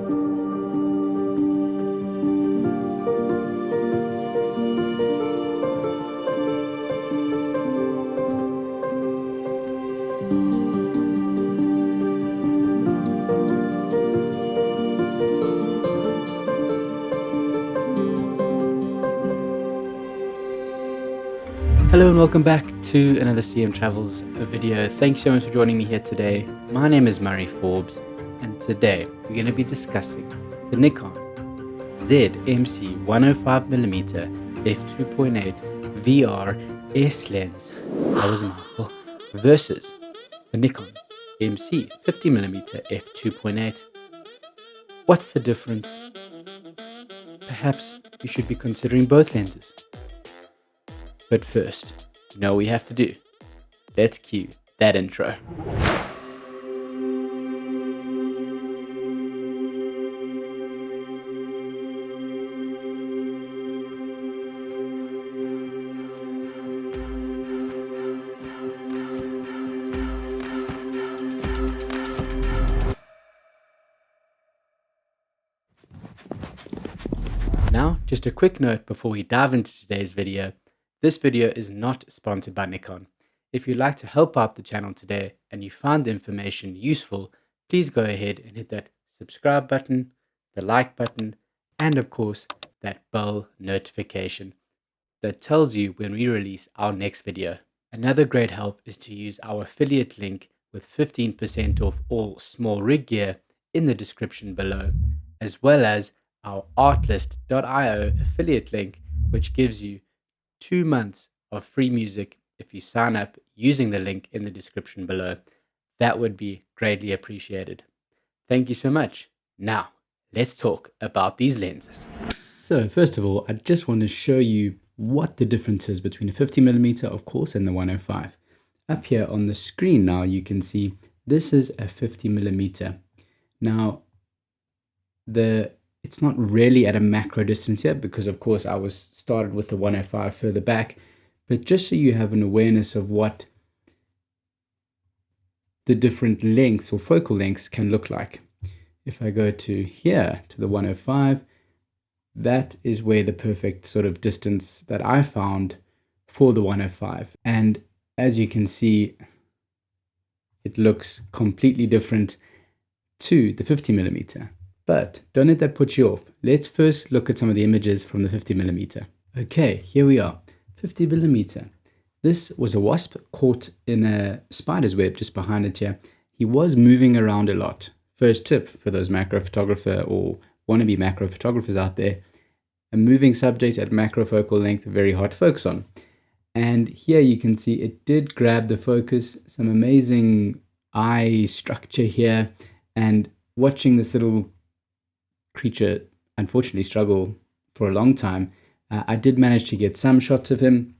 Hello and welcome back to another CM Travels video. Thanks so much for joining me here today. My name is Murray Forbes, and today we're going to be discussing the Nikon Z MC 105mm f2.8 VR S lens, that was a mouthful, versus the Nikon MC 50mm f2.8. What's the difference? Perhaps you should be considering both lenses. But first, you know what we have to do. Let's cue that intro. Now, just a quick note before we dive into today's video. This video is not sponsored by Nikon. If you'd like to help out the channel today and you found the information useful, please go ahead and hit that subscribe button, the like button, and of course, that bell notification that tells you when we release our next video. Another great help is to use our affiliate link with 15% off all small rig gear in the description below, as well as our artlist.io affiliate link, which gives you 2 months of free music if you sign up using the link in the description below. That would be greatly appreciated. Thank you so much. Now, let's talk about these lenses. So first of all, I just want to show you what the difference is between a 50mm, of course, and the 105. Up here on the screen now, you can see this is a 50mm. Now, it's not really at a macro distance here because, of course, I was started with the 105 further back. But just so you have an awareness of what the different lengths or focal lengths can look like. If I go to here, to the 105, that is where the perfect sort of distance that I found for the 105. And as you can see, it looks completely different to the 50mm. But don't let that put you off. Let's first look at some of the images from the 50mm. Okay, here we are, 50mm. This was a wasp caught in a spider's web just behind it here. He was moving around a lot. First tip for those macro photographer or wannabe macro photographers out there, a moving subject at macro focal length, very hard to focus on. And here you can see it did grab the focus, some amazing eye structure here, and watching this little creature unfortunately struggle for a long time. I did manage to get some shots of him.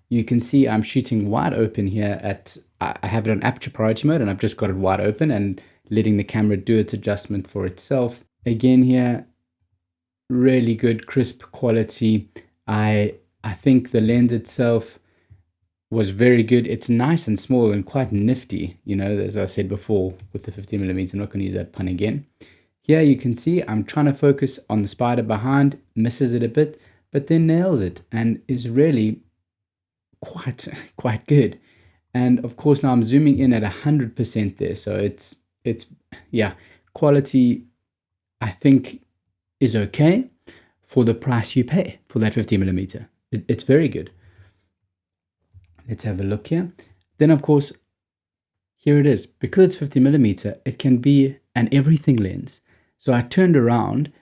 You can see I'm shooting wide open here I have it on aperture priority mode, and I've just got it wide open and letting the camera do its adjustment for itself. Again here, really good crisp quality. I think the lens itself was very good. It's nice and small and quite nifty, you know, as I said before with the 50mm. I'm not going to use that pun again. Here you can see I'm trying to focus on the spider behind, misses it a bit, but then nails it and is really quite good. And of course now I'm zooming in at 100% there, so it's yeah, quality I think is okay for the price you pay for that 50mm. It's very good. Let's have a look here. Then of course, here it is. Because it's 50mm, it can be an everything lens. So I turned around,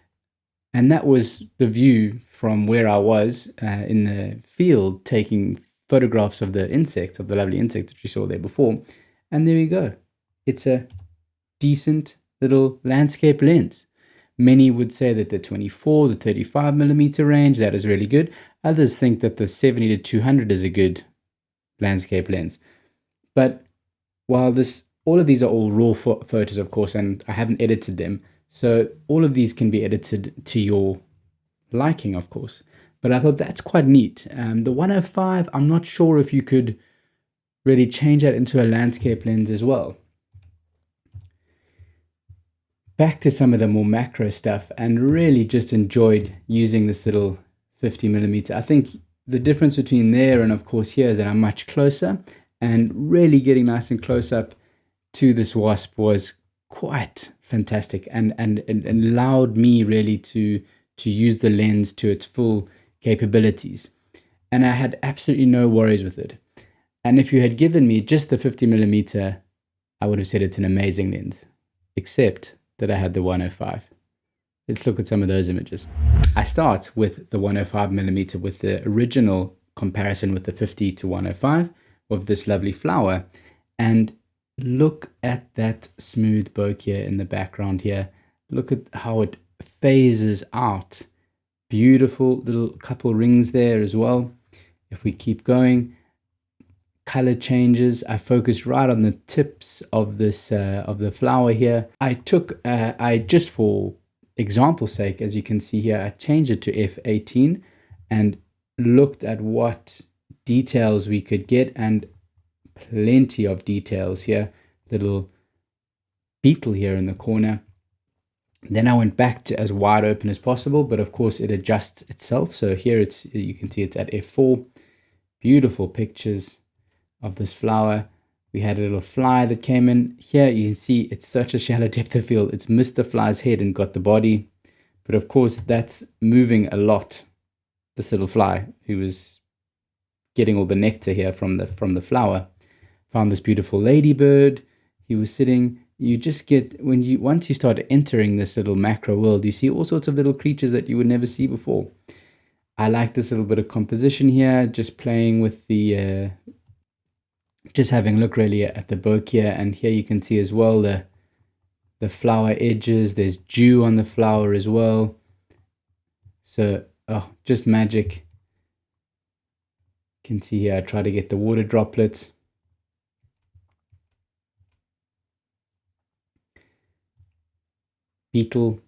and that was the view from where I was in the field taking photographs of the insects, of the lovely insects that you saw there before. And there you go. It's a decent little landscape lens. Many would say that the 24, the 35mm range, that is really good. Others think that the 70 to 200 is a good landscape lens. But while all of these are all raw photos, of course, and I haven't edited them, so all of these can be edited to your liking, of course. But I thought that's quite neat. The 105, I'm not sure if you could really change that into a landscape lens as well. back to some of the more macro stuff, and really just enjoyed using this little 50mm. I think the difference between there and of course here is that I'm much closer, and really getting nice and close up to this wasp was quite fantastic, and allowed me really to use the lens to its full capabilities. And I had absolutely no worries with it. And if you had given me just the 50mm, I would have said it's an amazing lens, except that I had the 105. Let's look at some of those images. I start with the 105mm with the original comparison with the 50 to 105 of this lovely flower. And look at that smooth bokeh in the background here. Look at how it phases out. Beautiful little couple rings there as well. If we keep going, color changes. I focused right on the tips of this of the flower here. I just for example's sake, as you can see here, I changed it to f18 and looked at what details we could get, and plenty of details here. Little beetle here in the corner. Then I went back to as wide open as possible, but of course it adjusts itself. So here you can see it's at f4. Beautiful pictures of this flower. We had a little fly that came in. Here you can see it's such a shallow depth of field. It's missed the fly's head and got the body. But of course that's moving a lot. This little fly who was getting all the nectar here from the flower. Found this beautiful ladybird. He was sitting. You just get, once you start entering this little macro world, you see all sorts of little creatures that you would never see before. I like this little bit of composition here, just playing with the, just having a look really at the bokeh. And here you can see as well the flower edges. There's dew on the flower as well. So, oh, just magic. You can see here, I try to get the water droplets. Beetle.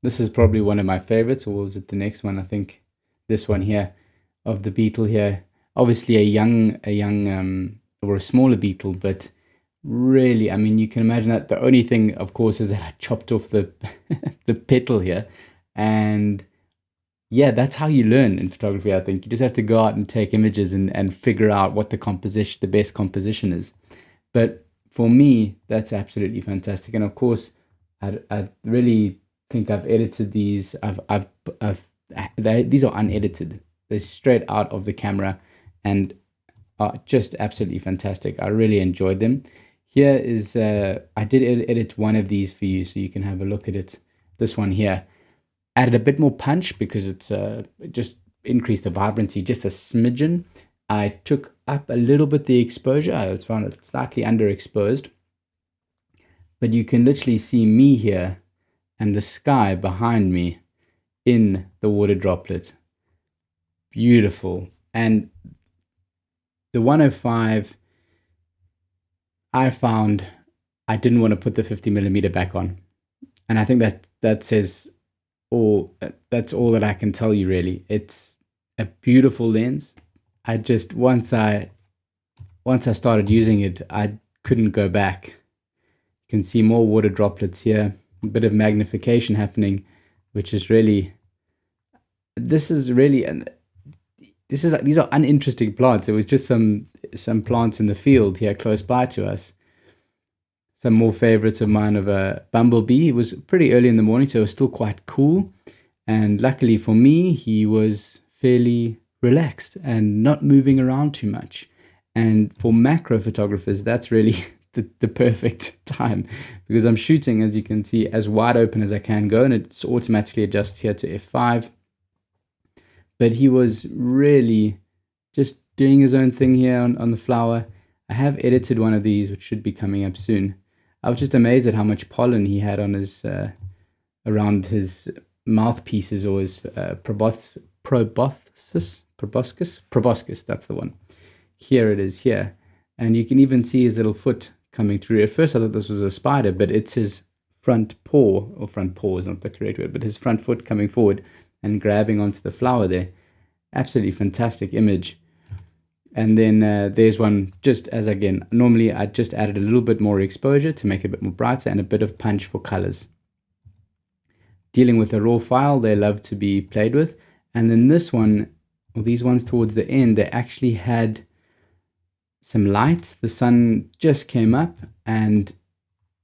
This is probably one of my favorites, or was it the next one? I think this one here of the beetle here. Obviously a young or a smaller beetle, but really, I mean, you can imagine that the only thing, of course, is that I chopped off the the petal here. And yeah, that's how you learn in photography, I think. You just have to go out and take images and figure out what the best composition is. But for me, that's absolutely fantastic. And of course, I really think I've edited these. These are unedited. They're straight out of the camera and are just absolutely fantastic. I really enjoyed them. Here is, I did edit one of these for you so you can have a look at it. This one here. Added a bit more punch because it's just increased the vibrancy just a smidgen. I took up a little bit the exposure. I found it slightly underexposed. But you can literally see me here and the sky behind me in the water droplet. Beautiful. And the 105, I found I didn't want to put the 50mm back on. And I think that says all, that's all that I can tell you really. It's a beautiful lens. I just, once I started using it, I couldn't go back. You can see more water droplets here, a bit of magnification happening, which is really, these are uninteresting plants. It was just some plants in the field here close by to us. Some more favorites of mine of a bumblebee. It was pretty early in the morning, so it was still quite cool. And luckily for me, he was fairly relaxed and not moving around too much. And for macro photographers, that's really the perfect time, because I'm shooting, as you can see, as wide open as I can go, and it's automatically adjusts here to f5. But he was really just doing his own thing here on the flower. I have edited one of these, which should be coming up soon. I was just amazed at how much pollen he had on his around his mouthpieces, or his proboscis. That's the one. Here it is here, and you can even see his little foot coming through. At first I thought this was a spider, but it's his front paw, or front paw is not the correct word, but his front foot coming forward and grabbing onto the flower there. Absolutely fantastic image. And then there's one just as, again, normally I just added a little bit more exposure to make it a bit more brighter and a bit of punch for colors. Dealing with a raw file, they love to be played with. And then this one, or these ones towards the end, they actually had some light. The sun just came up, and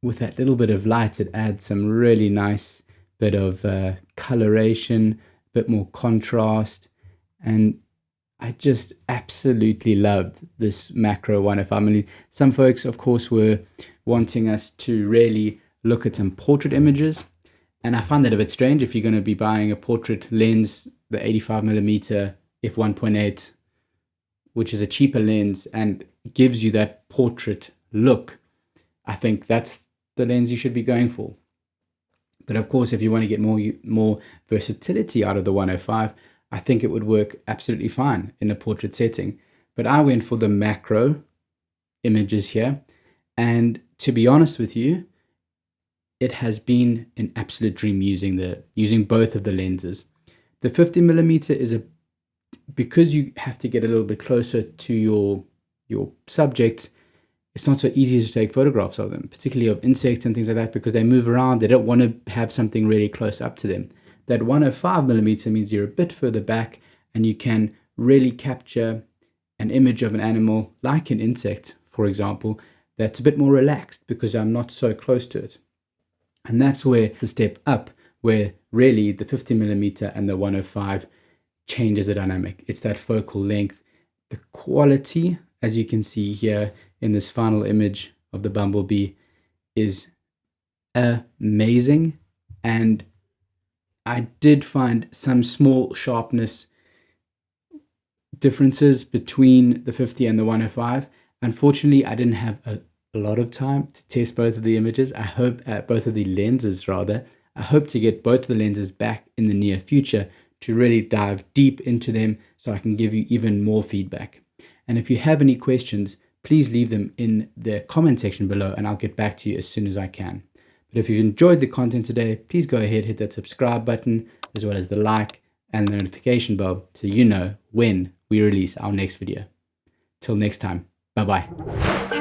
with that little bit of light, it adds some really nice bit of coloration, a bit more contrast. And I just absolutely loved this macro 105. I mean, some folks, of course, were wanting us to really look at some portrait images. And I find that a bit strange if you're going to be buying a portrait lens, the 85mm f1.8, which is a cheaper lens and gives you that portrait look. I think that's the lens you should be going for. But of course, if you want to get more versatility out of the 105, I think it would work absolutely fine in a portrait setting. But I went for the macro images here. And to be honest with you, it has been an absolute dream using both of the lenses. The 50mm is because you have to get a little bit closer to your subjects. It's not so easy to take photographs of them, particularly of insects and things like that, because they move around. They don't want to have something really close up to them. That 105mm means you're a bit further back and you can really capture an image of an animal, like an insect, for example, that's a bit more relaxed because I'm not so close to it. And that's where the step up, where really the 50mm and the 105 changes the dynamic. It's that focal length, the quality, as you can see here in this final image of the bumblebee, is amazing. And I did find some small sharpness differences between the 50 and the 105. Unfortunately, I didn't have a lot of time to test both of the images. I hope, both of the lenses rather. I hope to get both of the lenses back in the near future to really dive deep into them so I can give you even more feedback. And if you have any questions, please leave them in the comment section below and I'll get back to you as soon as I can. But if you've enjoyed the content today, please go ahead, hit that subscribe button, as well as the like and the notification bell so you know when we release our next video. Till next time, bye-bye.